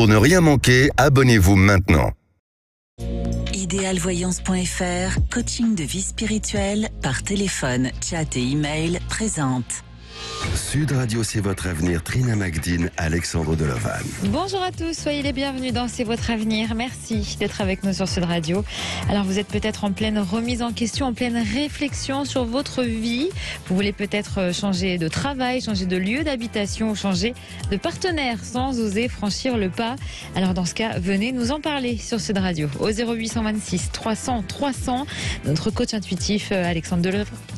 Pour ne rien manquer, abonnez-vous maintenant. Idéalvoyance.fr, coaching de vie spirituelle par téléphone, chat et email présente. Sud Radio, c'est votre avenir. Trina Magdine, Alexandre Delovan. Bonjour à tous, soyez les bienvenus dans C'est votre avenir. Merci d'être avec nous sur Sud Radio. Alors vous êtes peut-être en pleine remise en question, en pleine réflexion sur votre vie. Vous voulez peut-être changer de travail, changer de lieu d'habitation ou changer de partenaire sans oser franchir le pas. Alors dans ce cas, venez nous en parler sur Sud Radio au 0826 300 300. Notre coach intuitif Alexandre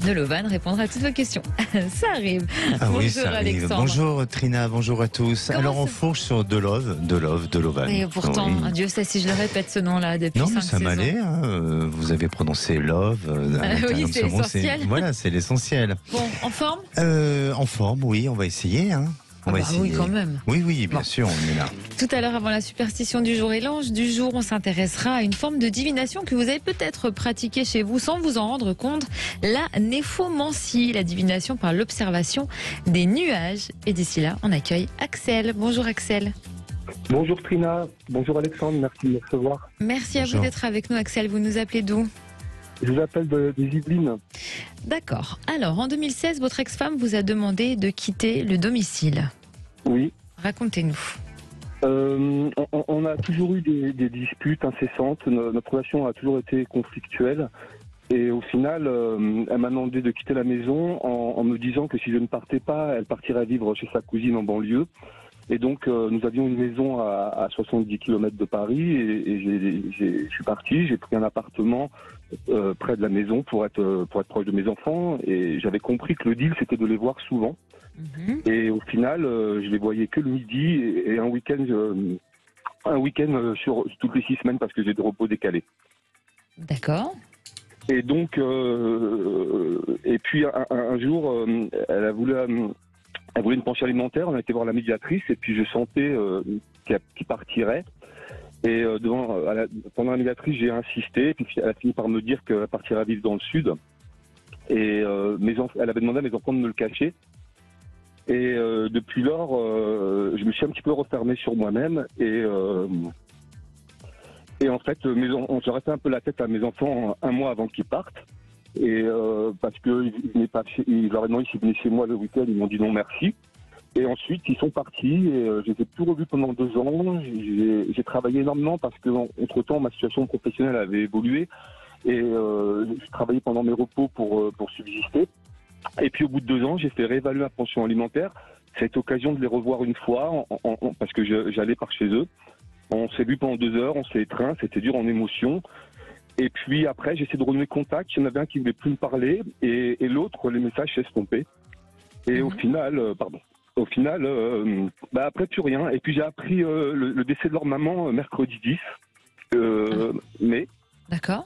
Delovan répondra à toutes vos questions. Ça arrive. Ah Bonjour oui, ça arrive. Alexandre. Bonjour Trina, bonjour à tous. Comment Alors on ça... fourche sur Delovan. Et pourtant, Oui. Dieu sait si je le répète ce nom-là depuis 5 Non, mais saisons. ça m'allait. Hein. Vous avez prononcé love. Oui, c'est essentiel. Voilà, c'est l'essentiel. Bon, en forme ? En forme, oui, on va essayer. Hein. On va essayer. Oui, quand même. Oui, bien sûr, on est là. Tout à l'heure, avant la superstition du jour et l'ange du jour, on s'intéressera à une forme de divination que vous avez peut-être pratiquée chez vous sans vous en rendre compte, la néphomancie, la divination par l'observation des nuages. Et d'ici là, on accueille Axel. Bonjour Axel. Bonjour Trina, bonjour Alexandre, merci de me recevoir. Merci à vous d'être avec nous Axel, vous nous appelez d'où ? Je vous appelle des Yvelines. D'accord. Alors, en 2016, votre ex-femme vous a demandé de quitter le domicile. Oui. Racontez-nous. On a toujours eu des disputes incessantes, notre relation a toujours été conflictuelle. Et au final, elle m'a demandé de quitter la maison en me disant que si je ne partais pas, elle partirait vivre chez sa cousine en banlieue. Et donc, nous avions une maison à 70 km de Paris et je suis parti, j'ai pris un appartement près de la maison pour être proche de mes enfants et j'avais compris que le deal, c'était de les voir souvent. Et au final, je les voyais que le midi et un week-end sur toutes les 6 semaines parce que j'ai des repos décalés. D'accord. Et donc, et puis un jour, elle voulait une pension alimentaire, on a été voir la médiatrice et puis je sentais qu'il partirait. Et pendant la médiatrice, j'ai insisté, et puis elle a fini par me dire qu'elle partirait vivre dans le sud. Et elle avait demandé à mes enfants de me le cacher. Et depuis lors, je me suis un petit peu refermé sur moi-même. Et en fait, j'aurais fait un peu la tête à mes enfants un mois avant qu'ils partent. Et parce que ils leur ai demandé s'ils venaient chez moi le week-end, ils m'ont dit non merci. Et ensuite ils sont partis et je les ai plus revus pendant 2 ans. J'ai travaillé énormément parce que entre temps ma situation professionnelle avait évolué et je travaillais pendant mes repos pour subsister. Et puis au bout de 2 ans, j'ai fait réévaluer ma pension alimentaire. Cette occasion de les revoir une fois parce que j'allais par chez eux. On s'est vu pendant 2 heures, on s'est étreint, c'était dur en émotion. Et puis après, j'ai essayé de renouer contact. Il y en avait un qui ne voulait plus me parler et l'autre, les messages s'estompaient. Et au final, après plus rien. Et puis j'ai appris le décès de leur maman mercredi 10 mai. D'accord.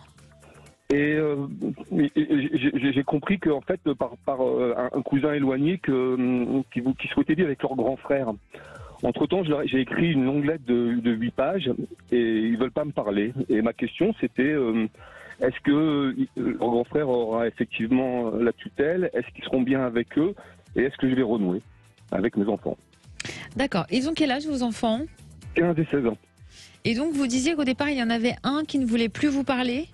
Et j'ai compris qu'en fait, par un cousin éloigné qui souhaitait vivre avec leur grand frère. Entre-temps, j'ai écrit une longue lettre de 8 pages et ils veulent pas me parler. Et ma question, c'était est-ce que leur grand frère aura effectivement la tutelle? Est-ce qu'ils seront bien avec eux? Et est-ce que je vais renouer avec mes enfants? D'accord. Ils ont quel âge, vos enfants? 15 et 16 ans. Et donc, vous disiez qu'au départ, il y en avait un qui ne voulait plus vous parler?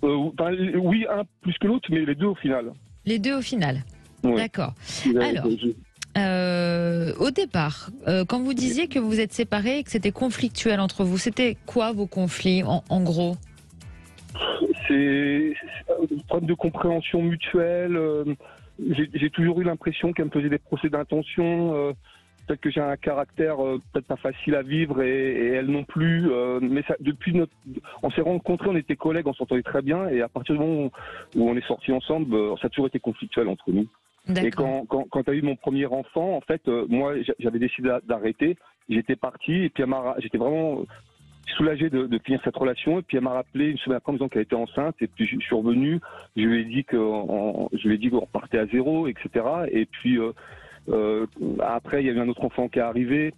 Oui, un plus que l'autre, mais les deux au final. Les deux au final. Ouais. D'accord. Alors... au départ, quand vous disiez que vous êtes séparés et que c'était conflictuel entre vous, c'était quoi vos conflits en gros? C'est un problème de compréhension mutuelle. J'ai toujours eu l'impression qu'elle me faisait des procès d'intention. Peut-être que j'ai un caractère peut-être pas facile à vivre et elle non plus. Mais ça, on s'est rencontrés, on était collègues, on s'entendait très bien. Et à partir du moment où on est sortis ensemble, ça a toujours été conflictuel entre nous. Et quand tu as eu mon premier enfant, en fait, moi, j'avais décidé d'arrêter. J'étais parti et puis j'étais vraiment soulagé de finir cette relation. Et puis elle m'a rappelé une semaine après en me disant qu'elle était enceinte. Et puis je suis revenu. Je lui ai dit qu'on repartait à zéro, etc. Et puis après, il y a eu un autre enfant qui est arrivé.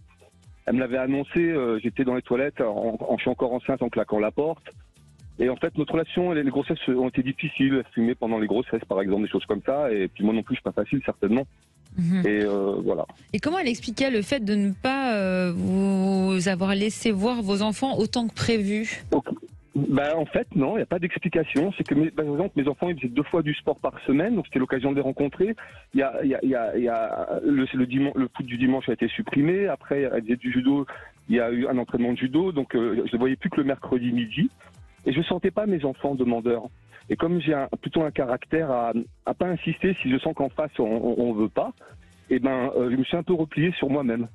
Elle me l'avait annoncé. J'étais dans les toilettes. Je suis encore enceinte en claquant la porte. Et en fait, notre relation, les grossesses ont été difficiles. Elle fumait pendant les grossesses, par exemple, des choses comme ça. Et puis moi non plus, je suis pas facile, certainement. Et voilà. Et comment elle expliquait le fait de ne pas vous avoir laissé voir vos enfants autant que prévu? En fait, non, il n'y a pas d'explication. C'est que, par exemple, mes enfants, ils faisaient 2 fois du sport par semaine, donc c'était l'occasion de les rencontrer. Le foot du dimanche a été supprimé. Après, elles faisaient du judo. Il y a eu un entraînement de judo, donc je ne voyais plus que le mercredi midi. Et je sentais pas mes enfants demandeurs. Et comme j'ai plutôt un caractère à pas insister, si je sens qu'en face on veut pas, je me suis un peu replié sur moi-même.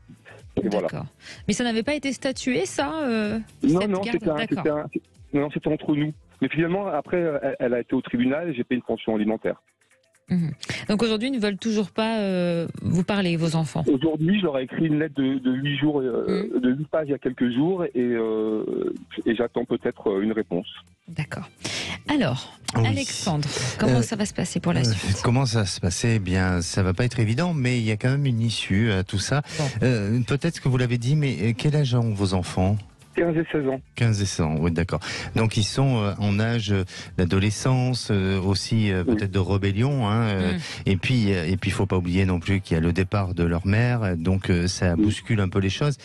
Et D'accord. voilà. Mais ça n'avait pas été statué, ça Non, c'était entre nous. Mais finalement, après, elle a été au tribunal et j'ai payé une pension alimentaire. Donc aujourd'hui, ils ne veulent toujours pas vous parler, vos enfants? Aujourd'hui, je leur ai écrit une lettre de 8 jours, de 8 pages il y a quelques jours, et j'attends peut-être une réponse. D'accord. Alors, Oui. Alexandre, comment ça va se passer pour la suite? Comment ça va se passer? Eh bien, ça va pas être évident, mais il y a quand même une issue à tout ça. Bon. Peut-être que vous l'avez dit, mais quel âge ont vos enfants? 15 et 16 ans. 15 et 16 ans, oui, d'accord. Donc ils sont en âge d'adolescence, aussi peut-être de rébellion, et puis il faut pas oublier non plus qu'il y a le départ de leur mère, donc ça bouscule un peu les choses.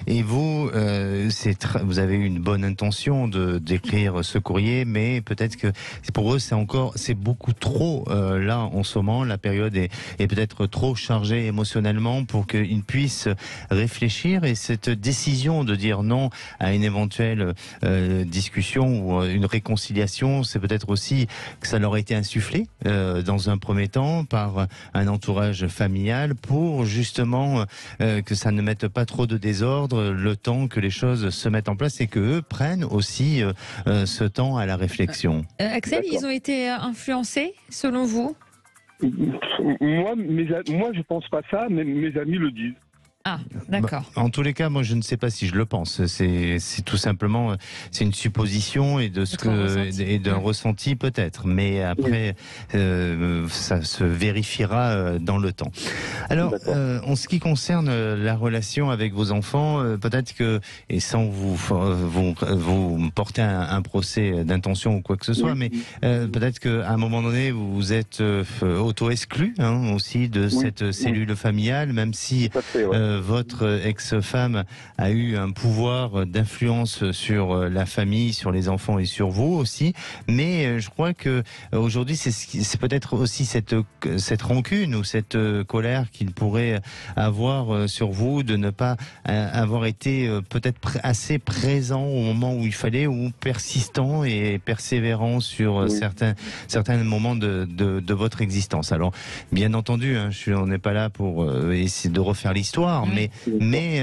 Et vous, vous avez eu une bonne intention d'écrire ce courrier, mais peut-être que pour eux c'est beaucoup trop là en ce moment, la période est peut-être trop chargée émotionnellement pour qu'ils puissent réfléchir, et cette décision de dire non à une éventuelle discussion ou une réconciliation, c'est peut-être aussi que ça leur a été insufflé dans un premier temps par un entourage familial pour justement que ça ne mette pas trop de désordre le temps que les choses se mettent en place et que eux prennent aussi ce temps à la réflexion. Axel, ils ont été influencés, selon vous? Moi, je pense pas ça, mais mes amis le disent. Ah, d'accord. En tous les cas, moi, je ne sais pas si je le pense. C'est tout simplement, c'est une supposition et d'un ressenti peut-être. Mais après, ça se vérifiera dans le temps. Alors, en ce qui concerne la relation avec vos enfants, peut-être que, et sans vous porter un procès d'intention ou quoi que ce soit, mais peut-être qu'à un moment donné, vous êtes auto-exclu aussi de cette cellule familiale, même si votre ex-femme a eu un pouvoir d'influence sur la famille, sur les enfants et sur vous aussi. Mais je crois que aujourd'hui, c'est peut-être aussi cette rancune ou cette colère qu'il pourrait avoir sur vous de ne pas avoir été peut-être assez présent au moment où il fallait, ou persistant et persévérant sur certains moments de votre existence. Alors, bien entendu, on n'est pas là pour essayer de refaire l'histoire, mais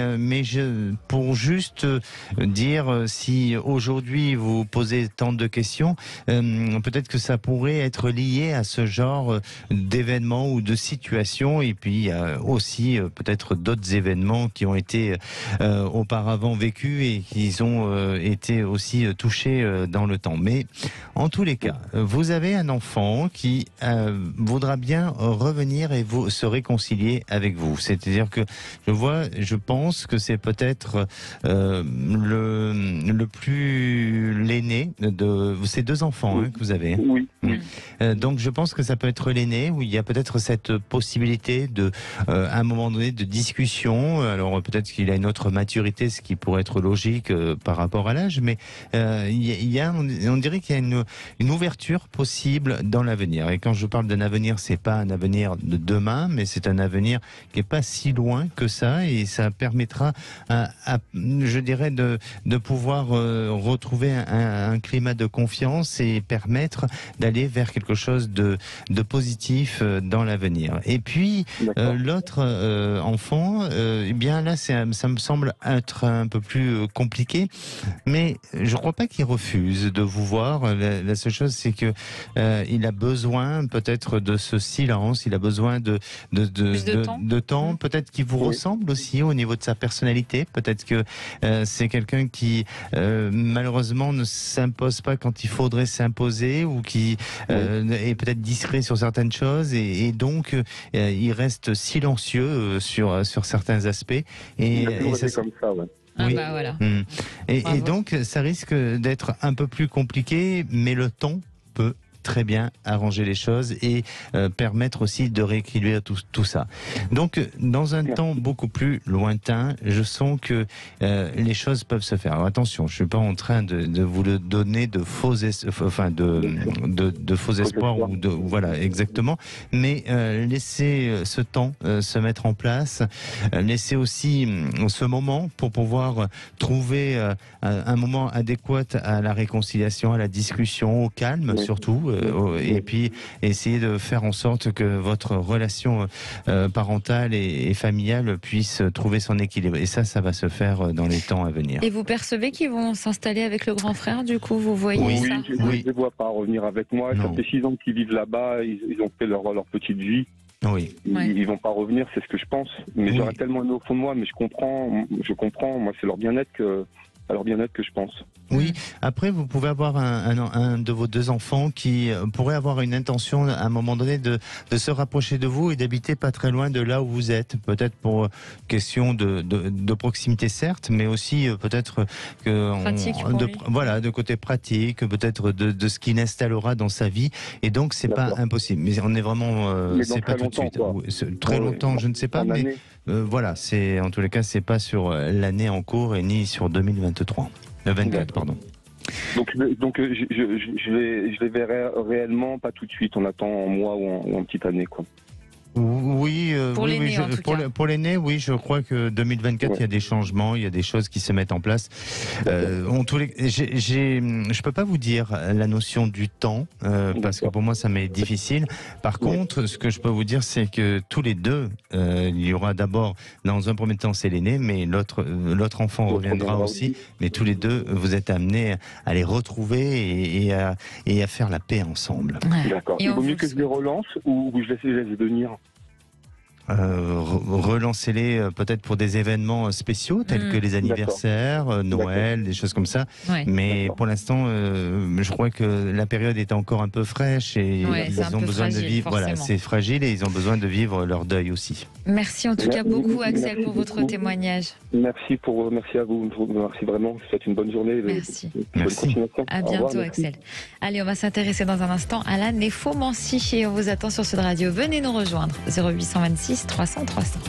pour juste dire, si aujourd'hui vous posez tant de questions, peut-être que ça pourrait être lié à ce genre d'événements ou de situations, et puis il y a aussi peut-être d'autres événements qui ont été auparavant vécus et qui ont été aussi touchés dans le temps. Mais en tous les cas, vous avez un enfant qui voudra bien revenir et se réconcilier avec vous. C'est-à-dire que je pense que c'est peut-être l'aîné de ces 2 enfants que vous avez. Oui. Donc je pense que ça peut être l'aîné, où il y a peut-être cette possibilité à un moment donné de discussion. Alors peut-être qu'il a une autre maturité, ce qui pourrait être logique par rapport à l'âge, mais on dirait qu'il y a une ouverture possible dans l'avenir. Et quand je parle d'un avenir, c'est pas un avenir de demain, mais c'est un avenir qui est pas si loin que ça, et ça permettra, je dirais, de pouvoir retrouver un climat de confiance et permettre d'aller vers quelque chose de positif dans l'avenir. Et puis l'autre enfant, eh bien là, ça me semble être un peu plus compliqué, mais je crois pas qu'il refuse de vous voir. La seule chose, c'est que il a besoin peut-être de ce silence, il a besoin de temps, peut-être qu'il vous ressemble aussi au niveau de sa personnalité. Peut-être que c'est quelqu'un qui malheureusement ne s'impose pas quand il faudrait s'imposer, ou qui est peut-être discret sur certaines choses, et donc il reste silencieux sur certains aspects. Et ça comme ça, Oui. Voilà. Et donc ça risque d'être un peu plus compliqué, mais le temps peut très bien arranger les choses et permettre aussi de rééquilibrer tout ça. Donc, dans un temps beaucoup plus lointain, je sens que les choses peuvent se faire. Alors, attention, je suis pas en train de vous le donner de faux espoirs voilà, exactement. Mais laissez ce temps se mettre en place. Laissez aussi ce moment pour pouvoir trouver un moment adéquat à la réconciliation, à la discussion, au calme surtout, et puis essayer de faire en sorte que votre relation parentale et familiale puisse trouver son équilibre. Et ça va se faire dans les temps à venir. Et vous percevez qu'ils vont s'installer avec le grand frère, du coup, vous voyez ça? Je ne les vois pas revenir avec moi. Ça fait 6 ans qu'ils vivent là-bas, ils ont fait leur petite vie. Oui. Ils vont pas revenir, c'est ce que je pense. Mais j'aurais tellement aimé au fond de moi, mais je comprends. Moi, c'est leur bien-être que je pense. Oui, après vous pouvez avoir un de vos 2 enfants qui pourrait avoir une intention à un moment donné de se rapprocher de vous et d'habiter pas très loin de là où vous êtes. Peut-être pour question de proximité certes, mais aussi peut-être de côté pratique, peut-être de ce qu'il installera dans sa vie. Et donc c'est pas impossible. Mais on est vraiment c'est pas tout de suite. Très longtemps, je ne sais pas, mais voilà, c'est en tous les cas c'est pas sur l'année en cours et ni sur 2023. 24, pardon. Donc je les verrai réellement pas tout de suite. On attend un mois ou une petite année, quoi. Oui, pour l'aîné, pour l'aîné, oui, je crois que 2024, il y a des changements, il y a des choses qui se mettent en place. Je peux pas vous dire la notion du temps, parce que pour moi, ça m'est difficile. Par contre, ce que je peux vous dire, c'est que tous les 2, il y aura d'abord, dans un premier temps, c'est l'aîné, mais l'autre enfant reviendra aussi. Mais tous les 2, vous êtes amenés à les retrouver et à faire la paix ensemble. D'accord. Il vaut mieux que je les relance ou je laisse venir. Relancez-les peut-être pour des événements spéciaux tels que les anniversaires, Noël, des choses comme ça. Mais pour l'instant, je crois que la période est encore un peu fraîche et ils ont besoin de vivre. Voilà, c'est fragile et ils ont besoin de vivre leur deuil aussi. Merci en tout cas beaucoup, Axel, pour votre témoignage. Merci à vous. Merci vraiment. Je vous souhaite une bonne journée. Merci. Merci. À bientôt, Axel. Allez, on va s'intéresser dans un instant à la néphomancie et on vous attend sur Sud Radio. Venez nous rejoindre. 0826 300 300.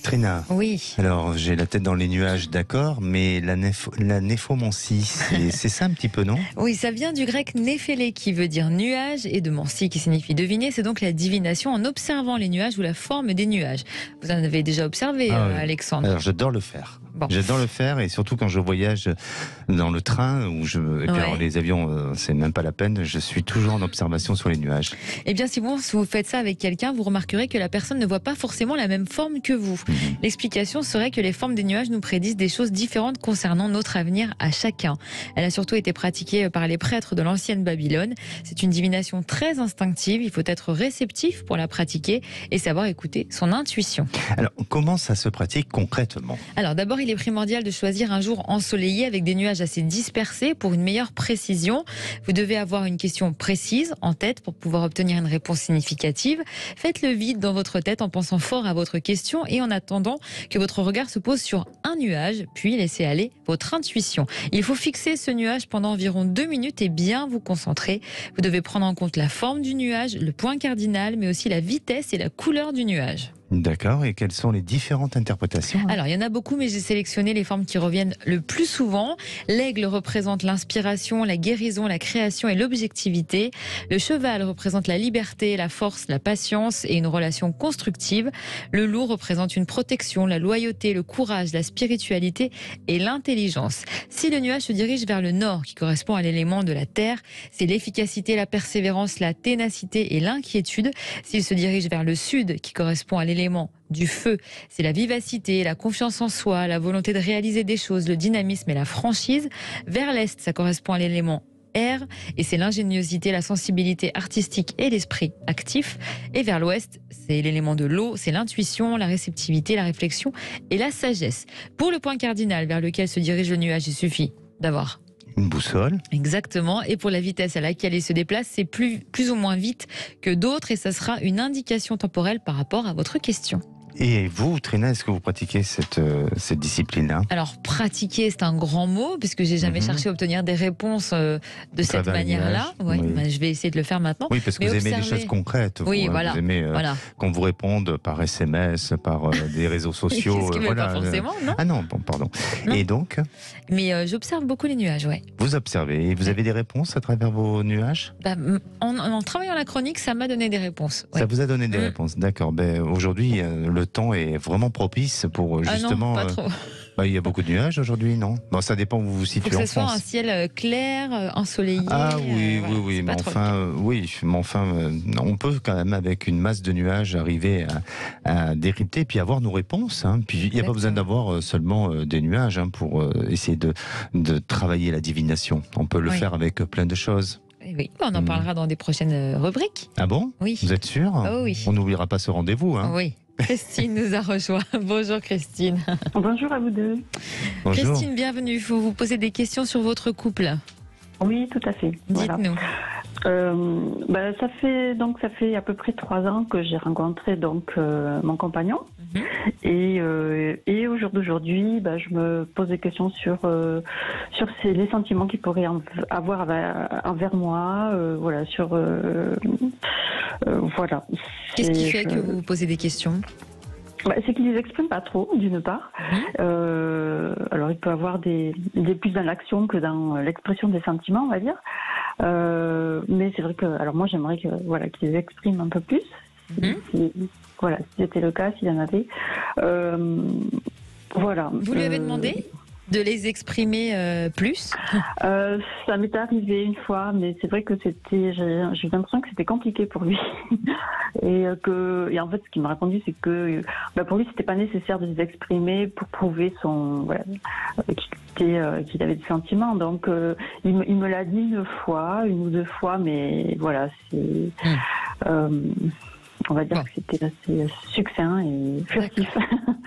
Trina. Oui. Alors, j'ai la tête dans les nuages, d'accord, mais la néphomancie, c'est ça un petit peu, non? Oui, ça vient du grec néphélé qui veut dire nuage et de mancie qui signifie deviner. C'est donc la divination en observant les nuages ou la forme des nuages. Vous en avez déjà observé, Alexandre? Alors, j'adore le faire. Bon. J'adore le faire et surtout quand je voyage dans le train et puis alors, les avions, c'est même pas la peine, je suis toujours en observation sur les nuages. Eh bien, si vous faites ça avec quelqu'un, vous remarquerez que la personne ne voit pas forcément la même forme que vous. L'explication serait que les formes des nuages nous prédisent des choses différentes concernant notre avenir à chacun. Elle a surtout été pratiquée par les prêtres de l'ancienne Babylone. C'est une divination très instinctive, il faut être réceptif pour la pratiquer et savoir écouter son intuition. Alors, comment ça se pratique concrètement? Alors d'abord, il est primordial de choisir un jour ensoleillé avec des nuages assez dispersés pour une meilleure précision. Vous devez avoir une question précise en tête pour pouvoir obtenir une réponse significative. Faites le vide dans votre tête en pensant fort à votre question et en attendant que votre regard se pose sur un nuage, puis laissez aller votre intuition. Il faut fixer ce nuage pendant environ 2 minutes et bien vous concentrer. Vous devez prendre en compte la forme du nuage, le point cardinal, mais aussi la vitesse et la couleur du nuage. D'accord, et quelles sont les différentes interprétations? Alors, il y en a beaucoup, mais j'ai sélectionné les formes qui reviennent le plus souvent. L'aigle représente l'inspiration, la guérison, la création et l'objectivité. Le cheval représente la liberté, la force, la patience et une relation constructive. Le loup représente une protection, la loyauté, le courage, la spiritualité et l'intelligence. Si le nuage se dirige vers le nord, qui correspond à l'élément de la terre, c'est l'efficacité, la persévérance, la ténacité et l'inquiétude. S'il se dirige vers le sud, qui correspond à l'élément du feu, c'est la vivacité, la confiance en soi, la volonté de réaliser des choses, le dynamisme et la franchise. Vers l'est, ça correspond à l'élément air et c'est l'ingéniosité, la sensibilité artistique et l'esprit actif. Et vers l'ouest, c'est l'élément de l'eau, c'est l'intuition, la réceptivité, la réflexion et la sagesse. Pour le point cardinal vers lequel se dirige le nuage, il suffit d'avoir une boussole. Exactement. Et pour la vitesse à laquelle il se déplace, c'est plus ou moins vite que d'autres et ça sera une indication temporelle par rapport à votre question. Et vous, Trina, est-ce que vous pratiquez cette discipline-là? Alors, pratiquer, c'est un grand mot, puisque j'ai jamais cherché à obtenir des réponses de cette manière-là. Ouais, oui. je vais essayer de le faire maintenant. Oui, parce que vous aimez les choses concrètes. Oui, vous, voilà. Vous aimez qu'on vous réponde par SMS, par des réseaux sociaux. C'est ce qui pas forcément, non? Ah non, bon, pardon. Non. Et donc? Mais j'observe beaucoup les nuages, ouais. Vous observez. Et vous avez des réponses à travers vos nuages? En travaillant la chronique, ça m'a donné des réponses. Ouais. Ça vous a donné des réponses, d'accord. Aujourd'hui, le temps est vraiment propice pour justement... Ah non, pas trop. Il y a beaucoup de nuages aujourd'hui, non? Bon, ça dépend où vous vous situez en France. Il faut que ce soit un ciel clair, ensoleillé. Ah oui, oui. Mais enfin, on peut quand même, avec une masse de nuages, arriver à décrypter puis avoir nos réponses. Hein. Puis il n'y a pas besoin d'avoir seulement des nuages pour essayer de travailler la divination. On peut le faire avec plein de choses. Oui, on en parlera dans des prochaines rubriques. Ah bon? Oui. Vous êtes sûr? Oh oui. On n'oubliera pas ce rendez-vous. Hein. Oui. Christine nous a rejoint. Bonjour Christine. Bonjour à vous deux. Bonjour. Christine, bienvenue. Vous vous posez des questions sur votre couple. Oui, tout à fait. Dites-nous. Ça fait à peu près 3 ans que j'ai rencontré mon compagnon. Et au jour d'aujourd'hui, je me pose des questions sur les sentiments qu'il pourrait avoir envers moi. Qu'est-ce qui fait que vous vous posez des questions? C'est qu'il les exprime pas trop, d'une part. Alors, il peut avoir il est plus dans l'action que dans l'expression des sentiments, on va dire. Mais c'est vrai que, alors moi, j'aimerais qu'il les exprime un peu plus. Si c'était le cas, s'il y en avait. Vous lui avez demandé de les exprimer plus? Ça m'est arrivé une fois, mais c'est vrai que j'ai l'impression que c'était compliqué pour lui. Et en fait, ce qu'il m'a répondu, c'est que pour lui, c'était pas nécessaire de les exprimer pour prouver qu'il avait des sentiments. Donc, il me l'a dit une ou deux fois, mais voilà, on va dire que c'était assez succinct et furtif.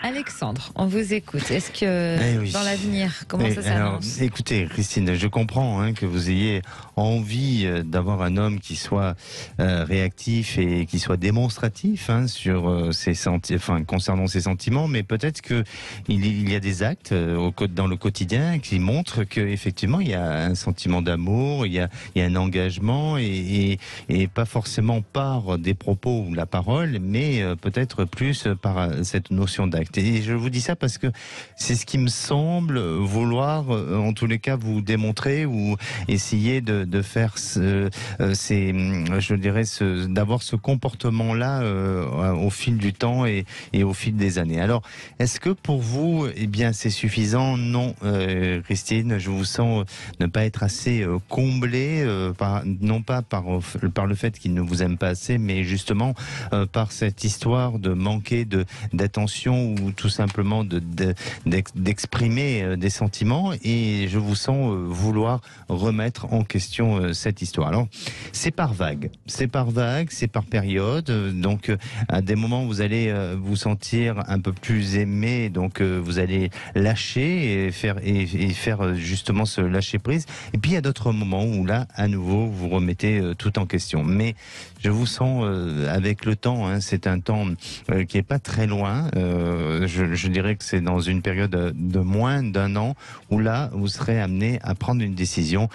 Alexandre, on vous écoute. Est-ce que dans l'avenir, comment ça s'annonce? Écoutez, Christine, je comprends que vous ayez envie d'avoir un homme qui soit réactif et qui soit démonstratif sur concernant ses sentiments, mais peut-être que il y a des actes dans le quotidien qui montrent qu'effectivement il y a un sentiment d'amour, il y a un engagement et pas forcément par des propos ou la parole, mais peut-être plus par cette notion d'acte. Et je vous dis ça parce que c'est ce qui me semble vouloir, en tous les cas, vous démontrer ou essayer de faire d'avoir ce comportement-là au fil du temps et au fil des années. Alors, est-ce que pour vous, c'est suffisant? Non, Christine, je vous sens ne pas être assez comblée, non pas par le fait qu'il ne vous aime pas assez, mais justement par cette histoire de manquer d'attention ou tout simplement d'exprimer des sentiments, et je vous sens vouloir remettre en question cette histoire. Alors, c'est par vague, c'est par période, donc à des moments vous allez vous sentir un peu plus aimé, donc vous allez lâcher et faire justement ce lâcher prise, et puis il y a d'autres moments où là, à nouveau, vous remettez tout en question. Mais je vous sens avec le temps, c'est un temps qui est pas très loin, je dirais que c'est dans une période de moins d'1 an où là vous serez amené à prendre une décision,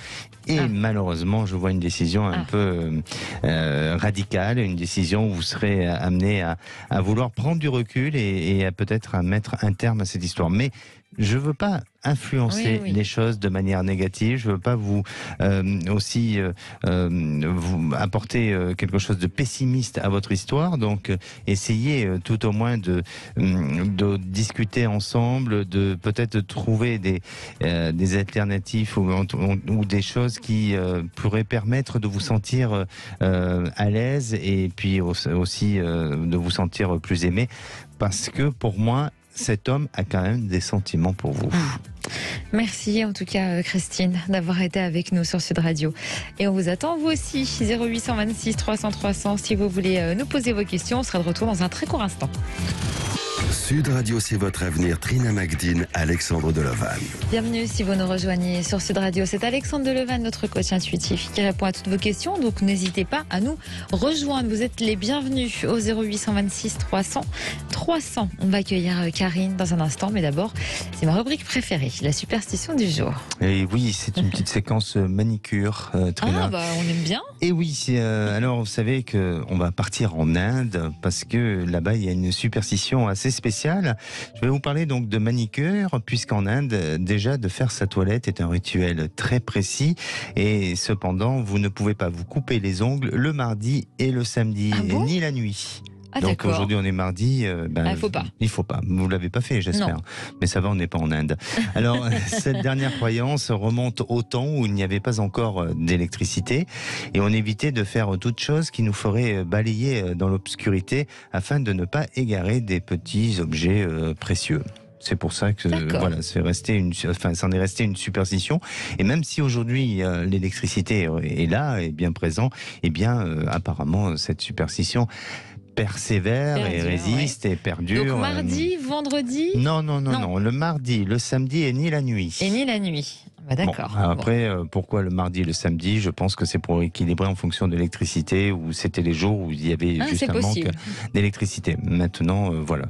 et malheureusement je vois une décision un peu radicale, une décision où vous serez amené à vouloir prendre du recul et à peut-être à mettre un terme à cette histoire. Mais je veux pas influencer les choses de manière négative. Je veux pas vous vous apporter quelque chose de pessimiste à votre histoire. Donc, essayez tout au moins de discuter ensemble, de peut-être trouver des alternatives ou des choses qui pourraient permettre de vous sentir à l'aise, et puis aussi de vous sentir plus aimé. Parce que pour moi, cet homme a quand même des sentiments pour vous. Merci en tout cas Christine d'avoir été avec nous sur Sud Radio. Et on vous attend vous aussi, 0826 300 300, si vous voulez nous poser vos questions. On sera de retour dans un très court instant. Sud Radio, c'est votre avenir. Trina Magdine, Alexandre Delovan. Bienvenue si vous nous rejoignez sur Sud Radio. C'est Alexandre Delovan, notre coach intuitif, qui répond à toutes vos questions. Donc n'hésitez pas à nous rejoindre. Vous êtes les bienvenus au 0826 300 300. On va accueillir Karine dans un instant. Mais d'abord, c'est ma rubrique préférée, la superstition du jour. Et oui, c'est une petite séquence manicure, Trina. Ah bah on aime bien. Et oui, alors vous savez qu'on va partir en Inde parce que là-bas il y a une superstition assez spéciale. Je vais vous parler donc de manicure, puisqu'en Inde, déjà de faire sa toilette est un rituel très précis et cependant vous ne pouvez pas vous couper les ongles le mardi et le samedi, Ah bon ? ni la nuit. Ah, donc d'accord. aujourd'hui on est mardi, il faut pas. Il faut pas. Vous l'avez pas fait, j'espère. Non. Mais ça va, on n'est pas en Inde. Alors cette dernière croyance remonte au temps où il n'y avait pas encore d'électricité et on évitait de faire toute chose qui nous ferait balayer dans l'obscurité afin de ne pas égarer des petits objets précieux. C'est pour ça que voilà, c'en est resté une superstition. Et même si aujourd'hui l'électricité est là, est bien présent, eh bien apparemment cette superstition persévère et résiste et perdure. Donc mardi, vendredi. Non. Le mardi, le samedi et ni la nuit. Et ni la nuit. Bah, d'accord. Bon, après, pourquoi le mardi et le samedi ? Je pense que c'est pour équilibrer en fonction de l'électricité, ou c'était les jours où il y avait juste un manque d'électricité. Maintenant, voilà,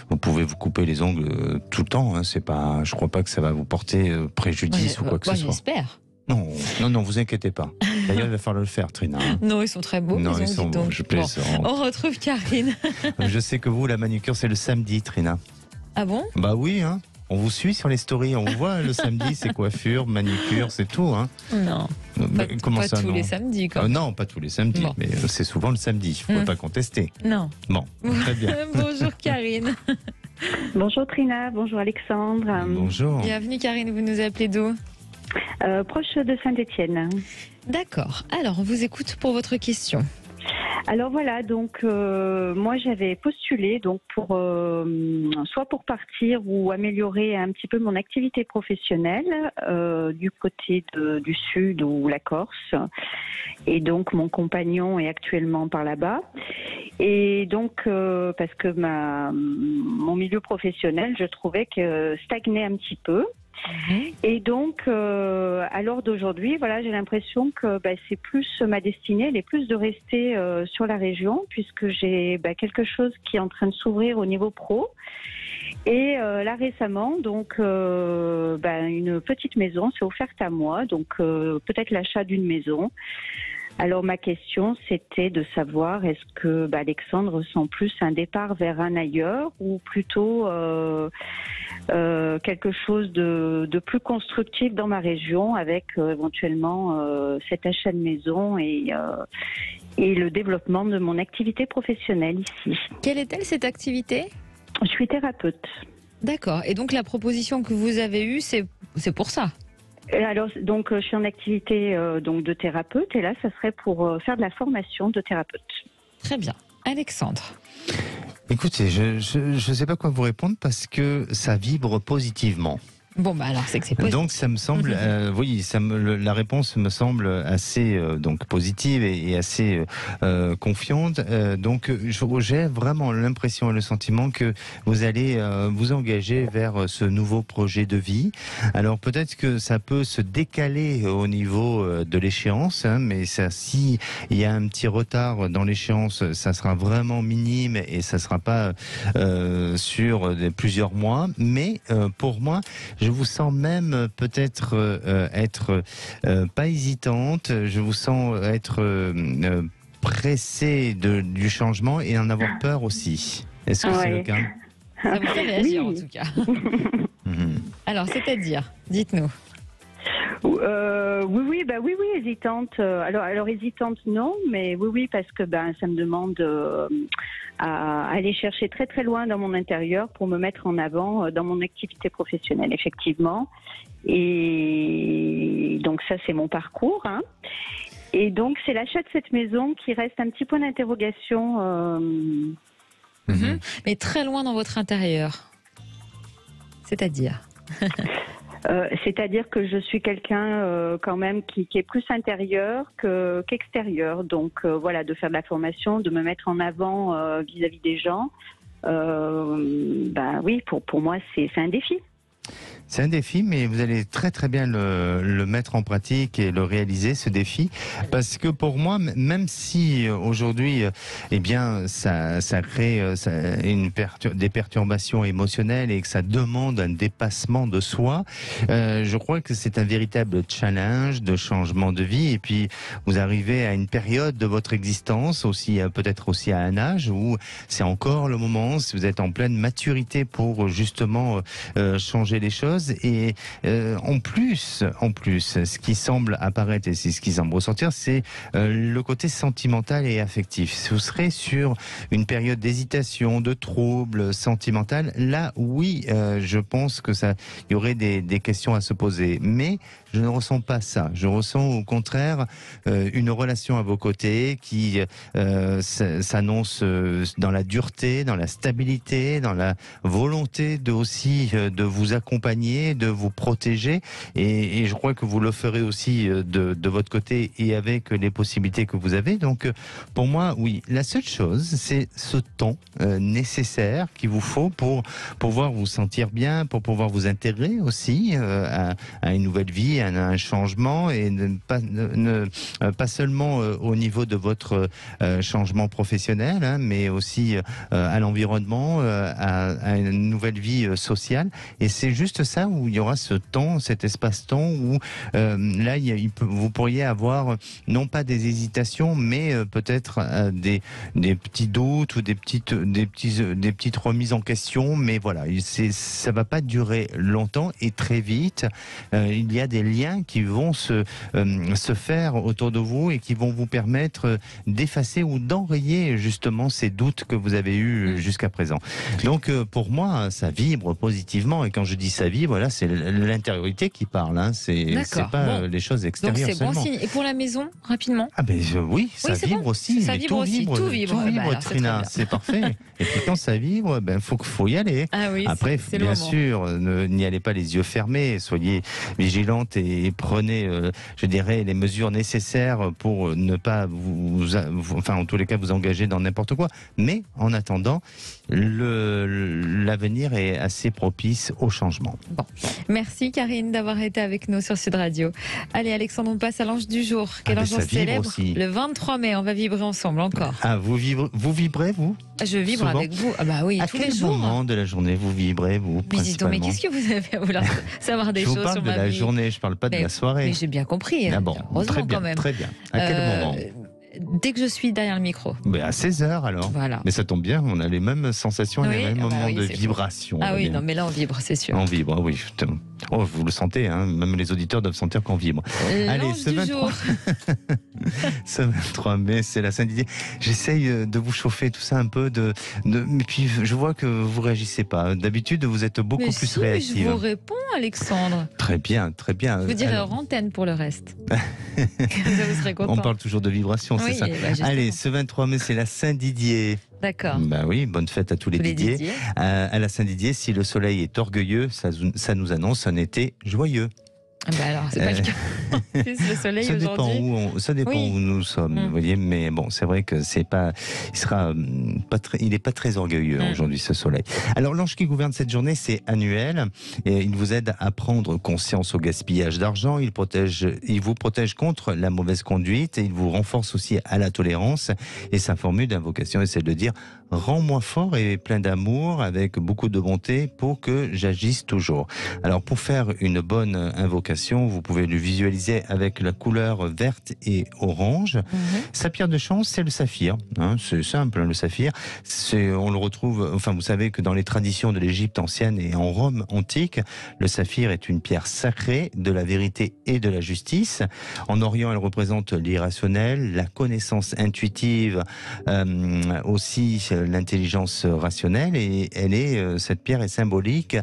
vous pouvez vous couper les ongles tout le temps. Hein, je crois pas que ça va vous porter préjudice ou quoi que ce soit. J'espère. Non, vous inquiétez pas. D'ailleurs, il va falloir le faire, Trina. Non, ils sont très beaux. Non, ils sont beaux, je plaisante. On retrouve Karine. Je sais que vous, la manucure, c'est le samedi, Trina. Ah bon ? Bah oui, hein. On vous suit sur les stories, on vous voit le samedi, c'est coiffure, manicure, c'est tout. Hein. Non, Comment ça, tous les samedis. Non, pas tous les samedis, mais c'est souvent le samedi, il ne faut pas contester. Non. Bon, très bien. Bonjour Karine. Bonjour Trina, bonjour Alexandre. Bonjour. Bienvenue Karine, vous nous appelez d'où ? Proche de Saint-Étienne. D'accord, alors on vous écoute pour votre question. Alors voilà, donc moi j'avais postulé donc soit pour partir ou améliorer un petit peu mon activité professionnelle du côté du sud ou la Corse. Et donc mon compagnon est actuellement par là-bas. Et donc parce que mon milieu professionnel, je trouvais que stagnait un petit peu. Et donc, à l'heure d'aujourd'hui, voilà, j'ai l'impression que c'est plus ma destinée, elle est plus de rester sur la région, puisque j'ai quelque chose qui est en train de s'ouvrir au niveau pro. Et là récemment, donc, une petite maison s'est offerte à moi, donc peut-être l'achat d'une maison. Alors ma question, c'était de savoir est-ce que Alexandre ressent plus un départ vers un ailleurs ou plutôt quelque chose de plus constructif dans ma région avec éventuellement cet achat de maison et le développement de mon activité professionnelle ici. Quelle est-elle cette activité ? Je suis thérapeute. D'accord. Et donc la proposition que vous avez eue, c'est pour ça ? Alors, donc, je suis en activité donc de thérapeute et là, ça serait pour faire de la formation de thérapeute. Très bien. Alexandre. Écoutez, je ne sais pas quoi vous répondre parce que ça vibre positivement. Bon, alors c'est que c'est positif. Donc ça me semble, la réponse me semble assez donc positive et assez confiante. Donc j'ai vraiment l'impression et le sentiment que vous allez vous engager vers ce nouveau projet de vie. Alors peut-être que ça peut se décaler au niveau de l'échéance, hein, mais si il y a un petit retard dans l'échéance, ça sera vraiment minime et ça sera pas sur plusieurs mois. Mais pour moi, je vous sens même peut-être être pas hésitante, je vous sens être pressée du changement et en avoir peur aussi. Est-ce que c'est le cas ? Ça vous fait réagir en tout cas. Alors, c'est-à-dire, dites-nous. Oui, hésitante. Alors hésitante, non, mais oui, parce que ça me demande à aller chercher très très loin dans mon intérieur pour me mettre en avant dans mon activité professionnelle, effectivement. Et donc ça, c'est mon parcours. Hein. Et donc, c'est l'achat de cette maison qui reste un petit point d'interrogation. Mais très loin dans votre intérieur. C'est-à-dire c'est-à-dire que je suis quelqu'un quand même qui est plus intérieur qu'extérieur. Donc voilà, de faire de la formation, de me mettre en avant vis-à-vis des gens, Oui, pour moi, c'est un défi. C'est un défi, mais vous allez très très bien le mettre en pratique et le réaliser, ce défi. Parce que pour moi, même si aujourd'hui, eh bien, ça crée des perturbations émotionnelles et que ça demande un dépassement de soi, je crois que c'est un véritable challenge de changement de vie. Et puis, vous arrivez à une période de votre existence, aussi peut-être aussi à un âge où c'est encore le moment, si vous êtes en pleine maturité pour justement changer les choses. Et en plus, ce qui semble apparaître et c'est ce qui semble ressortir, c'est le côté sentimental et affectif. Si vous serez sur une période d'hésitation, de trouble sentimental, là, oui, je pense que il y aurait des questions à se poser. Mais je ne ressens pas ça. Je ressens au contraire une relation à vos côtés qui s'annonce dans la dureté, dans la stabilité, dans la volonté de vous accompagner, de vous protéger. Et je crois que vous le ferez aussi de votre côté et avec les possibilités que vous avez. Donc pour moi, oui, la seule chose, c'est ce temps nécessaire qu'il vous faut pour pouvoir vous sentir bien, pour pouvoir vous intégrer aussi à une nouvelle vie, à un changement, et pas seulement au niveau de votre changement professionnel, hein, mais aussi à l'environnement, à une nouvelle vie sociale. Et c'est juste ça où il y aura ce temps, cet espace-temps où là, vous pourriez avoir non pas des hésitations, mais peut-être des petits doutes ou des petites remises en question. Mais voilà, ça va pas durer longtemps et très vite. Il y a des liens qui vont se faire autour de vous et qui vont vous permettre d'effacer ou d'enrayer justement ces doutes que vous avez eus jusqu'à présent. Donc pour moi, ça vibre positivement, et quand je dis ça vibre, là c'est l'intériorité qui parle, hein. C'est pas les choses extérieures. Donc c'est bon signe. Et pour la maison, rapidement? Oui, ça vibre aussi. Ça vibre aussi. Tout vibre, Trina, c'est parfait. Et puis quand ça vibre, faut y aller. Après, bien sûr, n'y allez pas les yeux fermés, soyez vigilante et prenez, je dirais, les mesures nécessaires pour ne pas en tous les cas, vous engager dans n'importe quoi. Mais en attendant, l'avenir est assez propice au changement. Bon. Merci Karine d'avoir été avec nous sur Sud Radio. Allez Alexandre, on passe à l'ange du jour. Quel ange on célèbre aussi. Le 23 mai, on va vibrer ensemble encore. Vous vibrez, vous? Je vibre souvent avec vous. Oui, tous les jours. À quel moment de la journée vous vibrez, vous? Mais qu'est-ce que vous avez à vouloir savoir des choses sur ma vie? Je parle de la journée, je parle pas de la soirée. Mais j'ai bien compris. Heureusement, très bien, quand même. Très bien. À quel moment? Dès que je suis derrière le micro. À 16h alors. Voilà. Mais ça tombe bien, on a les mêmes sensations, les mêmes moments de vibration. Non, mais là on vibre, c'est sûr. On vibre, oui. Vous le sentez, hein, même les auditeurs doivent sentir qu'on vibre. Allez, ce 23... ce 23 mai, c'est la Saint-Didier. J'essaye de vous chauffer tout ça un peu, mais puis je vois que vous réagissez pas. D'habitude, vous êtes beaucoup plus réactive. Je vous réponds, Alexandre. Très bien, très bien. Je vous dirai hors antenne pour le reste. Vous serez content. On parle toujours de vibration, c'est ça. Allez, ce 23 mai, c'est la Saint-Didier. D'accord. Oui, bonne fête à tous les Didiers. À la Saint-Didier, si le soleil est orgueilleux, ça nous annonce un été joyeux. Alors, c'est pas le cas. Le soleil ça dépend où nous sommes, vous voyez. Mais bon, c'est vrai que il n'est pas très orgueilleux aujourd'hui, ce soleil. Alors, l'ange qui gouverne cette journée, c'est Annuel. Et il vous aide à prendre conscience au gaspillage d'argent. Il vous protège contre la mauvaise conduite et il vous renforce aussi à la tolérance. Et sa formule d'invocation, c'est de dire: rends-moi fort et plein d'amour, avec beaucoup de bonté, pour que j'agisse toujours. Alors, pour faire une bonne invocation, vous pouvez le visualiser avec la couleur verte et orange. Sa pierre de chance, c'est le saphir. C'est simple, le saphir. On le retrouve, vous savez que dans les traditions de l'Égypte ancienne et en Rome antique, le saphir est une pierre sacrée de la vérité et de la justice. En Orient, elle représente l'irrationnel, la connaissance intuitive, aussi l'intelligence rationnelle, et cette pierre est symbolique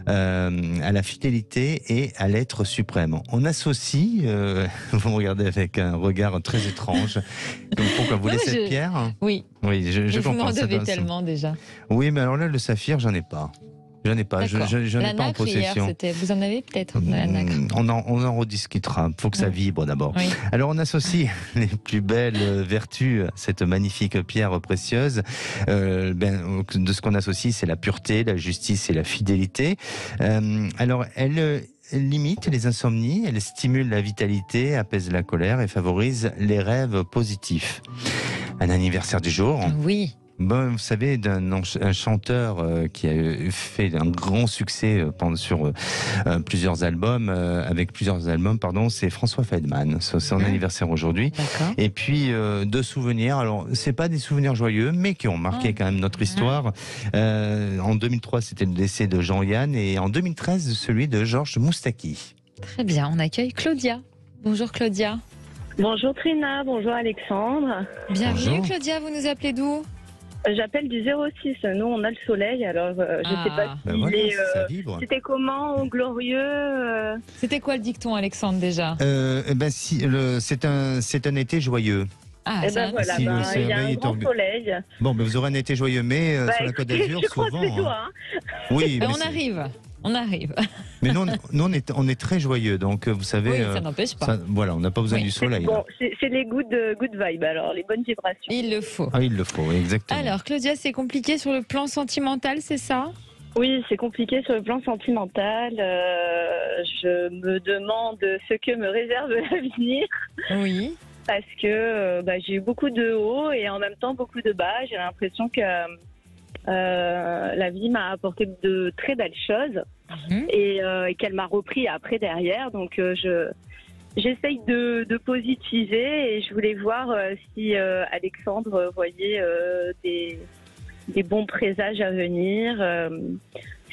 à la fidélité et à l'être suprême. On associe, vous me regardez avec un regard très étrange, pourquoi vous voulez cette pierre? Oui, je comprends. Vous m'en devez tellement déjà. Oui, mais alors là, le saphir, j'en ai pas. Je n'ai pas, je n'ai pas en possession. Vous en avez peut-être, la nacre. On en rediscutera. Il faut que ça vibre d'abord. Oui. Alors, on associe les plus belles vertus à cette magnifique pierre précieuse. De ce qu'on associe, c'est la pureté, la justice et la fidélité. Alors, elle limite les insomnies, elle stimule la vitalité, apaise la colère et favorise les rêves positifs. Un anniversaire du jour. Oui. Bon, vous savez, un chanteur qui a fait un grand succès sur plusieurs albums, c'est François Feldman. C'est son anniversaire aujourd'hui. D'accord. Et puis, deux souvenirs. Alors, c'est pas des souvenirs joyeux, mais qui ont marqué quand même notre histoire. En 2003, c'était le décès de Jean-Yann, et en 2013, celui de Georges Moustaki. Très bien, on accueille Claudia. Bonjour Claudia. Bonjour Trina, bonjour Alexandre. Bienvenue. Bonjour. Claudia, vous nous appelez d'où ? J'appelle du 06. Nous, on a le soleil, alors je ne sais pas si c'était comment, glorieux. C'était quoi le dicton, Alexandre, déjà ? C'est un été joyeux. Ah, il y a un grand soleil. Bon, mais vous aurez un été joyeux, mais sur la Côte d'Azur, souvent. Oui, mais on arrive. Mais nous, on est très joyeux, donc vous savez. Oui, ça n'empêche pas. On n'a pas besoin du soleil. Bon, c'est les good vibes, alors les bonnes vibrations. Il le faut. Ah, il le faut, exactement. Alors, Claudia, c'est compliqué sur le plan sentimental, c'est ça ? Oui, c'est compliqué sur le plan sentimental. Je me demande ce que me réserve l'avenir. Oui. Parce que j'ai eu beaucoup de hauts et en même temps beaucoup de bas. J'ai l'impression que la vie m'a apporté de très belles choses et qu'elle m'a repris après derrière. Donc j'essaye de positiver et je voulais voir si Alexandre voyait des bons présages à venir,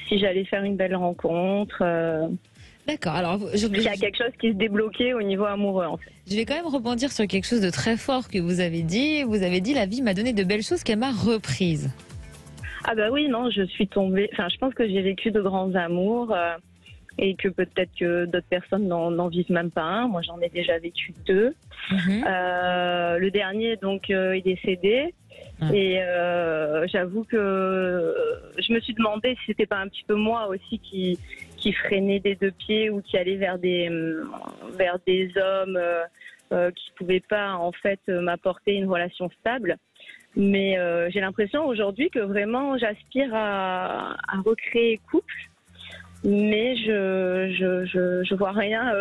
si j'allais faire une belle rencontre. D'accord. Alors, il y a quelque chose qui se débloquait au niveau amoureux, en fait. Je vais quand même rebondir sur quelque chose de très fort que vous avez dit. Vous avez dit, la vie m'a donné de belles choses qu'elle m'a reprises. Ah bah oui, non, je suis tombée... Enfin, je pense que j'ai vécu de grands amours et que peut-être que d'autres personnes n'en vivent même pas un. Moi, j'en ai déjà vécu 2. Le dernier, donc, est décédé. Et j'avoue que je me suis demandé si c'était pas un petit peu moi aussi qui freinait des 2 pieds ou qui allait vers des hommes qui pouvaient pas en fait m'apporter une relation stable. Mais j'ai l'impression aujourd'hui que vraiment j'aspire à recréer couple, mais je vois rien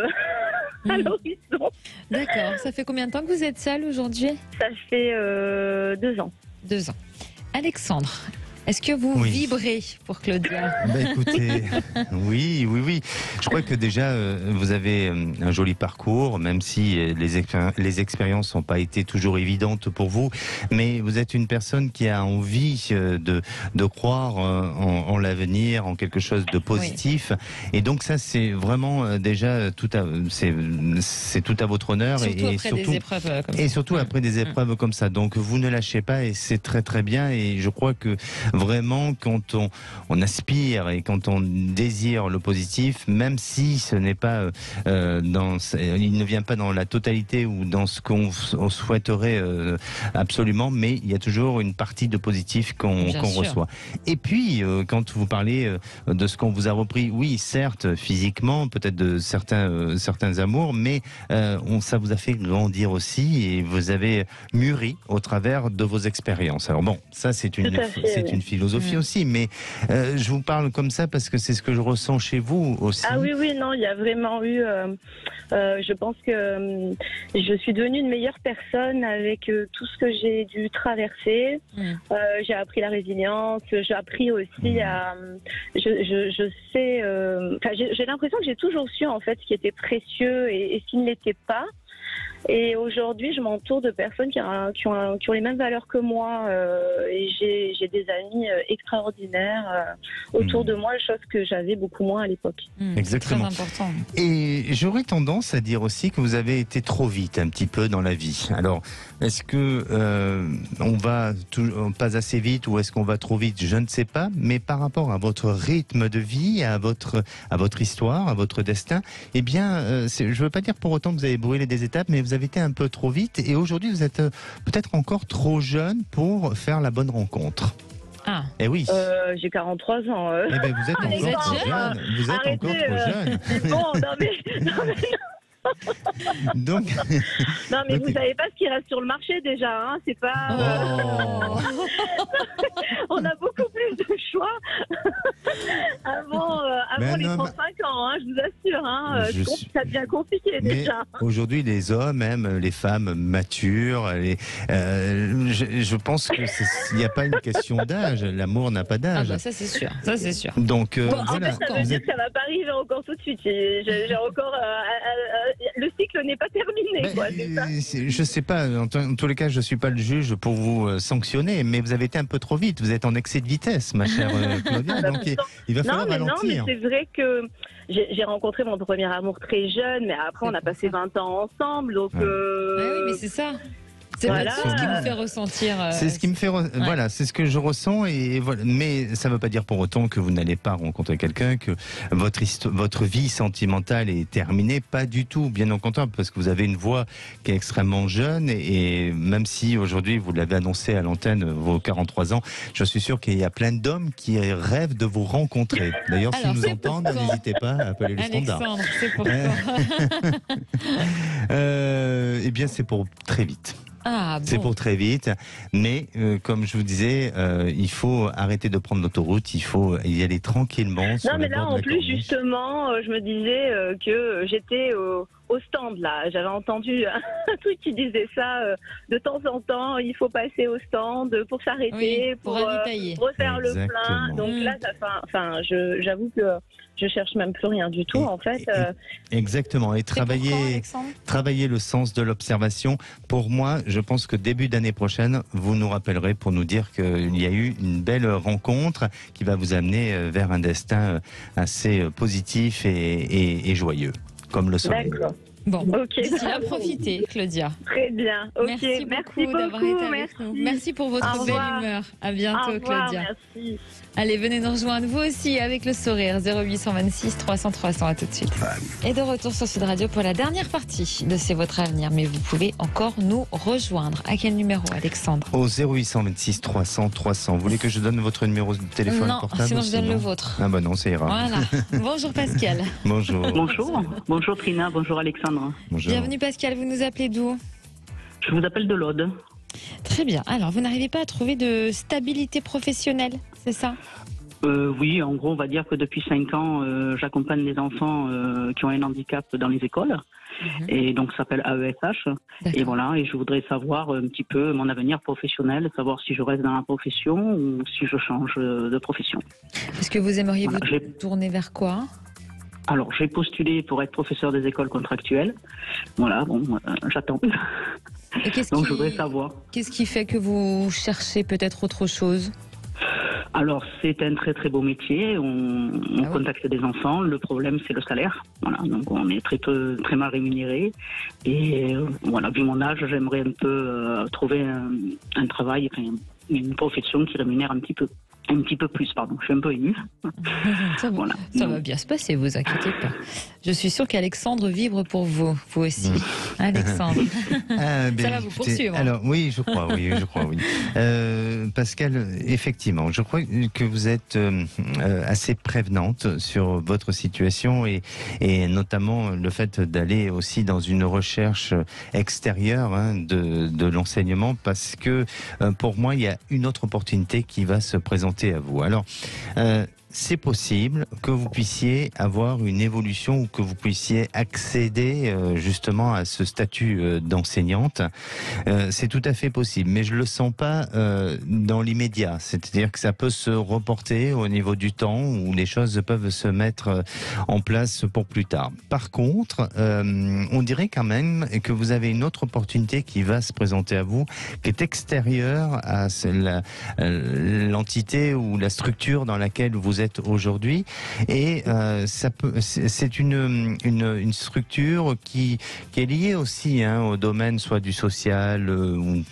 à l'horizon. D'accord. Ça fait combien de temps que vous êtes seule aujourd'hui ? Ça fait 2 ans. 2 ans. Alexandre, est-ce que vous vibrez pour Claudia ? Écoutez, oui. Je crois que déjà, vous avez un joli parcours, même si les expériences n'ont pas été toujours évidentes pour vous. Mais vous êtes une personne qui a envie de croire en l'avenir, en quelque chose de positif. Et donc ça, c'est vraiment déjà c'est tout à votre honneur. Surtout après des épreuves comme ça. Donc vous ne lâchez pas et c'est très très bien. Et je crois que vraiment, quand on aspire et quand on désire le positif, même si ce n'est pas il ne vient pas dans la totalité ou dans ce qu'on souhaiterait absolument, mais il y a toujours une partie de positif qu'on reçoit. Et puis, quand vous parlez de ce qu'on vous a repris, oui, certes, physiquement, peut-être de certains amours, mais ça vous a fait grandir aussi et vous avez mûri au travers de vos expériences. Alors bon, ça c'est une philosophie aussi, mais je vous parle comme ça parce que c'est ce que je ressens chez vous aussi. Ah oui, non, il y a vraiment eu... je pense que je suis devenue une meilleure personne avec tout ce que j'ai dû traverser. J'ai appris la résilience, j'ai appris aussi à... Je sais... j'ai l'impression que j'ai toujours su en fait ce qui était précieux et ce qui ne l'était pas. Et aujourd'hui, je m'entoure de personnes qui ont les mêmes valeurs que moi et j'ai des amis extraordinaires autour de moi, chose que j'avais beaucoup moins à l'époque. Exactement. Très important. Et j'aurais tendance à dire aussi que vous avez été trop vite un petit peu dans la vie. Alors, est-ce que on va pas assez vite ou est-ce qu'on va trop vite ? Je ne sais pas. Mais par rapport à votre rythme de vie, à votre histoire, à votre destin, eh bien, je ne veux pas dire pour autant que vous avez brûlé des étapes, mais vous avez été un peu trop vite et aujourd'hui vous êtes peut-être encore trop jeune pour faire la bonne rencontre. Ah. Eh oui. J'ai 43 ans. Eh ben, vous êtes encore trop jeune. Vous êtes encore trop jeune. Bon, non mais Donc, non mais donc, vous savez pas ce qui reste sur le marché déjà, hein. C'est pas. Oh. On a beaucoup plus de choix avant Mais les non, 35 ans, hein, je vous assure. Hein. Je Ça devient compliqué Mais déjà. aujourd'hui, les hommes aiment les femmes matures. Je pense qu'il n'y a pas une question d'âge. L'amour n'a pas Ah d'âge. bah ça c'est sûr, ça c'est sûr. Donc Bon, en voilà. fait, ça veut dire que ça va pas arriver encore tout de suite. J'ai encore le cycle n'est pas terminé. Quoi, c'est ça. Je sais pas. En tous les cas, je suis pas le juge pour vous sanctionner, mais vous avez été un peu trop vite. Vous êtes en excès de vitesse, ma chère Claudia. Donc il va falloir ralentir. Non, mais c'est vrai que j'ai rencontré mon premier amour très jeune, mais après on a passé 20 ans ensemble, donc. Ah oui, mais c'est ça. C'est Voilà. ce qui vous fait ressentir. C'est ce qui me fait, voilà, c'est ce que je ressens et voilà. Mais ça ne veut pas dire pour autant que vous n'allez pas rencontrer quelqu'un, que votre vie sentimentale est terminée, pas du tout. Bien au contraire, parce que vous avez une voix qui est extrêmement jeune et même si aujourd'hui vous l'avez annoncé à l'antenne, vos 43 ans, je suis sûr qu'il y a plein d'hommes qui rêvent de vous rencontrer. D'ailleurs, s'ils nous entendent, n'hésitez pas à appeler le standard. Alexandre, c'est pourquoi. Eh bien, c'est pour très vite. Ah, bon. C'est pour très vite, mais comme je vous disais, il faut arrêter de prendre l'autoroute, il faut y aller tranquillement. Sur Non, mais le là, bord de en la plus, corniche. justement, je me disais que j'étais au stand, là. J'avais entendu un truc qui disait ça. De temps en temps, il faut passer au stand pour s'arrêter, Oui, pour ravitailler. refaire le Exactement. plein. Donc là, j'avoue que je cherche même plus rien du tout, en fait. Exactement, et travailler le sens de l'observation. Pour moi, je pense que début d'année prochaine, vous nous rappellerez pour nous dire qu'il y a eu une belle rencontre qui va vous amener vers un destin assez positif et joyeux, comme le soleil. D'accord. Bon, Ok. d'ici là, profitez, Claudia. Très bien. Ok. Merci beaucoup d'avoir été avec nous. Merci pour votre Au belle revoir. humeur. À bientôt, Au revoir, Claudia. merci. Allez, venez nous rejoindre vous aussi avec le sourire 0826 300 300. À tout de suite. Et de retour sur Sud Radio pour la dernière partie de C'est votre avenir. Mais vous pouvez encore nous rejoindre. À quel numéro, Alexandre? Au 0826 300 300. Vous voulez que je donne votre numéro de téléphone Non, portable? sinon je donne le vôtre. Ah bah non, ça ira. Voilà. Bonjour Pascal. Bonjour. Bonjour, bonjour Trina, bonjour Alexandre. Bonjour. Bienvenue Pascal, vous nous appelez d'où? Je vous appelle de l'Aude. Très bien. Alors, vous n'arrivez pas à trouver de stabilité professionnelle, c'est ça? Oui, en gros, on va dire que depuis 5 ans, j'accompagne les enfants qui ont un handicap dans les écoles. Et donc, ça s'appelle AESH. Et voilà, et je voudrais savoir un petit peu mon avenir professionnel, savoir si je reste dans la profession ou si je change de profession. Est-ce que vous aimeriez Voilà, vous tourner vers quoi? Alors, j'ai postulé pour être professeur des écoles contractuelles. Voilà, bon, j'attends. Et Donc, je voudrais savoir. Qu'est-ce qui fait que vous cherchez peut-être autre chose? Alors, c'est un très très beau métier. On contacte des enfants. Le problème, c'est le salaire. Voilà, donc on est très mal rémunéré. Et voilà, vu mon âge, j'aimerais un peu trouver un travail, enfin, une profession qui rémunère un petit peu plus, pardon. Je suis un peu émue. Ça, voilà. Ça va bien se passer, vous inquiétez pas. Je suis sûre qu'Alexandre vibre pour vous, vous aussi. Alexandre. Ah, ça va vous poursuivre. Alors oui, je crois, oui. Pascal, effectivement, je crois que vous êtes assez prévenante sur votre situation et notamment le fait d'aller aussi dans une recherche extérieure de l'enseignement, parce que pour moi, il y a une autre opportunité qui va se présenter à vous. Alors, c'est possible que vous puissiez avoir une évolution ou que vous puissiez accéder justement à ce statut d'enseignante. C'est tout à fait possible, mais je le sens pas dans l'immédiat. C'est-à-dire que ça peut se reporter au niveau du temps où les choses peuvent se mettre en place pour plus tard. Par contre, on dirait quand même que vous avez une autre opportunité qui va se présenter à vous, qui est extérieure à l'entité ou la structure dans laquelle vous vous êtes aujourd'hui. Et c'est une structure qui est liée aussi au domaine soit du social, ou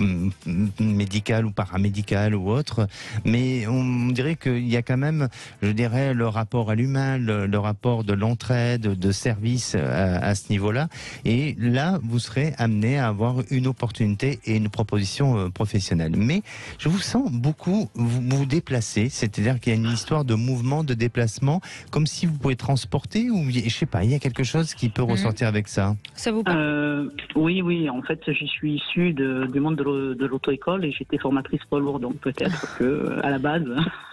médical ou paramédical ou autre. Mais on dirait qu'il y a quand même, je dirais, le rapport à l'humain, le rapport de l'entraide, de service à ce niveau-là. Et là, vous serez amené à avoir une opportunité et une proposition professionnelle. Mais je vous sens beaucoup vous déplacer, c'est-à-dire qu'il y a une histoire de mouvement, de déplacement, comme si vous pouvez transporter, ou je sais pas, il y a quelque chose qui peut ressortir avec ça. Ça vous parle? Oui, en fait, je suis issue du monde de l'auto-école et j'étais formatrice poids lourd, donc peut-être que à la base...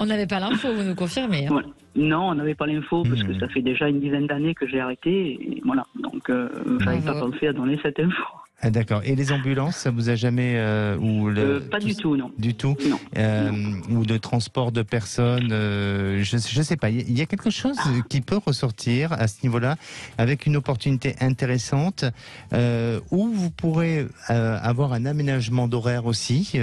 On n'avait pas l'info, vous nous confirmez. Voilà. Non, on n'avait pas l'info, parce que ça fait déjà une dizaine d'années que j'ai arrêté, et voilà, donc j'avais pas pensé à donner cette info. Ah, d'accord. Et les ambulances, ça vous a jamais pas du tout, non. Du tout. Non. Ou de transport de personnes. Je sais pas. Il y a quelque chose qui peut ressortir à ce niveau-là, avec une opportunité intéressante, où vous pourrez avoir un aménagement d'horaire aussi,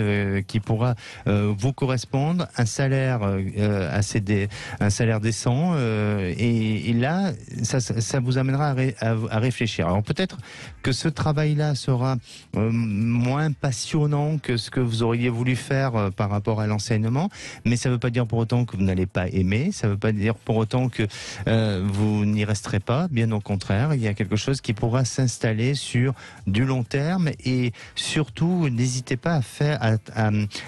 qui pourra vous correspondre, un salaire un salaire décent, et là, ça vous amènera à réfléchir. Alors peut-être que ce travail-là sera moins passionnant que ce que vous auriez voulu faire par rapport à l'enseignement, mais ça ne veut pas dire pour autant que vous n'allez pas aimer, ça ne veut pas dire pour autant que vous n'y resterez pas, bien au contraire, il y a quelque chose qui pourra s'installer sur du long terme, et surtout n'hésitez pas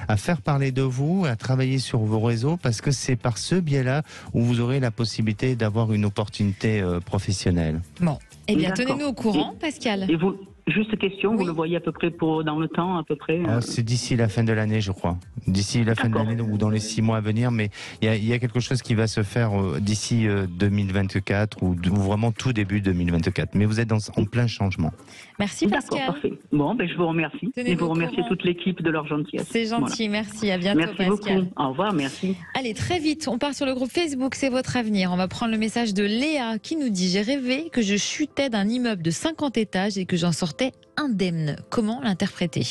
à faire parler de vous, à travailler sur vos réseaux, parce que c'est par ce biais-là où vous aurez la possibilité d'avoir une opportunité professionnelle. Bon, eh bien tenez-nous au courant, Pascal. Et vous, juste question, vous le voyez à peu près dans le temps, à peu près C'est d'ici la fin de l'année, je crois. D'ici la fin de l'année ou dans les 6 mois à venir, mais il y a quelque chose qui va se faire d'ici 2024 ou vraiment tout début 2024. Mais vous êtes en plein changement. Merci Pascal. D'accord, parfait. Bon, je vous remercie. Et vous remerciez toute l'équipe de leur gentillesse. C'est gentil, voilà. Merci. À bientôt, merci Pascal. Beaucoup. Au revoir, merci. Allez, très vite, on part sur le groupe Facebook, c'est votre avenir. On va prendre le message de Léa qui nous dit: j'ai rêvé que je chutais d'un immeuble de 50 étages et que j'en sortais indemne. Comment l'interpréter?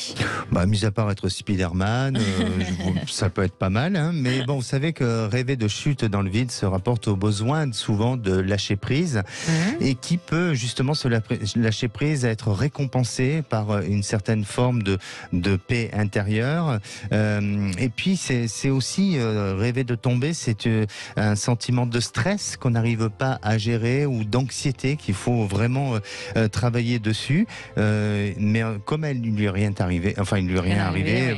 Mis à part être Spider-Man, ça peut être pas mal, mais bon, vous savez que rêver de chute dans le vide se rapporte au besoin souvent de lâcher prise, et qui peut justement se lâcher prise à être récompensé par une certaine forme de paix intérieure. Et puis c'est aussi rêver de tomber, c'est un sentiment de stress qu'on n'arrive pas à gérer, ou d'anxiété qu'il faut vraiment travailler dessus. Mais comme il ne lui est rien arrivé,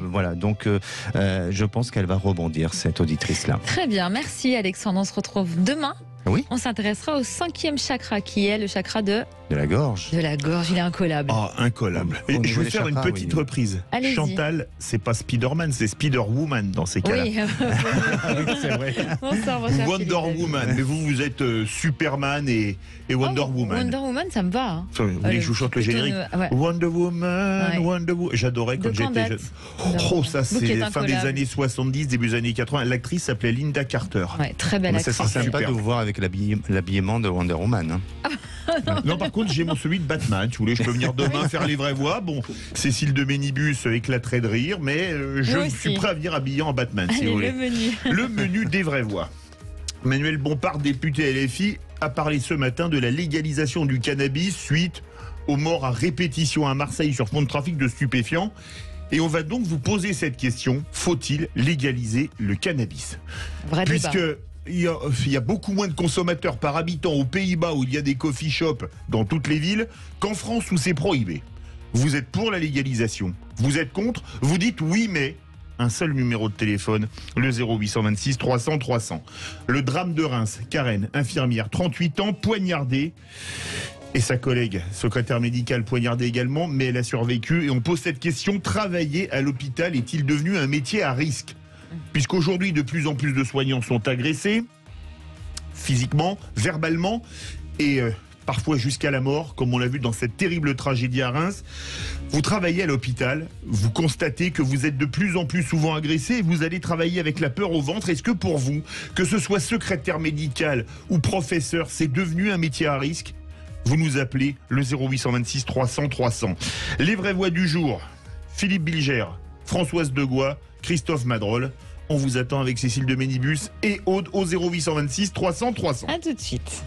voilà, donc je pense qu'elle va rebondir, cette auditrice-là. Très bien, merci Alexandre, on se retrouve demain. Oui. On s'intéressera au 5e chakra, qui est le chakra de la gorge. De la gorge, il est incollable. Incollable. Et je vais faire une petite reprise. Allez-y. Chantal, c'est pas Spider-Man, c'est Spider-Woman dans ces cas-là. Oui, c'est vrai. Bonsoir, Wonder Woman, mais vous êtes Superman et Wonder Woman. Wonder Woman, ça me va. Vous voulez que je vous chante le générique? Wonder Woman, Wonder Woman. J'adorais quand j'étais jeune. Ça c'est fin des années 70, début des années 80. L'actrice s'appelait Linda Carter. Ouais, très belle actrice. Ça serait sympa de vous voir avec l'habillement de Wonder Woman. Non, par contre, j'ai celui de Batman. Si vous voulez, je peux venir demain faire les vraies voix. Bon, Cécile de Ménibus éclaterait de rire, mais je suis prêt à venir habillé en Batman, si vous voulez. Le menu des vraies voix. Manuel Bompard, député LFI, a parlé ce matin de la légalisation du cannabis suite aux morts à répétition à Marseille sur fond de trafic de stupéfiants. Et on va donc vous poser cette question: faut-il légaliser le cannabis? Puisque il y a beaucoup moins de consommateurs par habitant aux Pays-Bas, où il y a des coffee shops dans toutes les villes, qu'en France, où c'est prohibé. Vous êtes pour la légalisation? Vous êtes contre? Vous dites oui, mais... Un seul numéro de téléphone, le 0826 300 300. Le drame de Reims, Karen, infirmière, 38 ans, poignardée. Et sa collègue, secrétaire médicale, poignardée également, mais elle a survécu. Et on pose cette question: travailler à l'hôpital est-il devenu un métier à risque? Puisqu'aujourd'hui, de plus en plus de soignants sont agressés, physiquement, verbalement, et parfois jusqu'à la mort, comme on l'a vu dans cette terrible tragédie à Reims. Vous travaillez à l'hôpital, vous constatez que vous êtes de plus en plus souvent agressé, et vous allez travailler avec la peur au ventre. Est-ce que pour vous, que ce soit secrétaire médical ou professeur, c'est devenu un métier à risque? Vous nous appelez le 0826 300 300. Les vraies voix du jour: Philippe Bilger, Françoise Degois, Christophe Madrol. On vous attend avec Cécile de Ménibus et Aude au 0826 300 300. À tout de suite.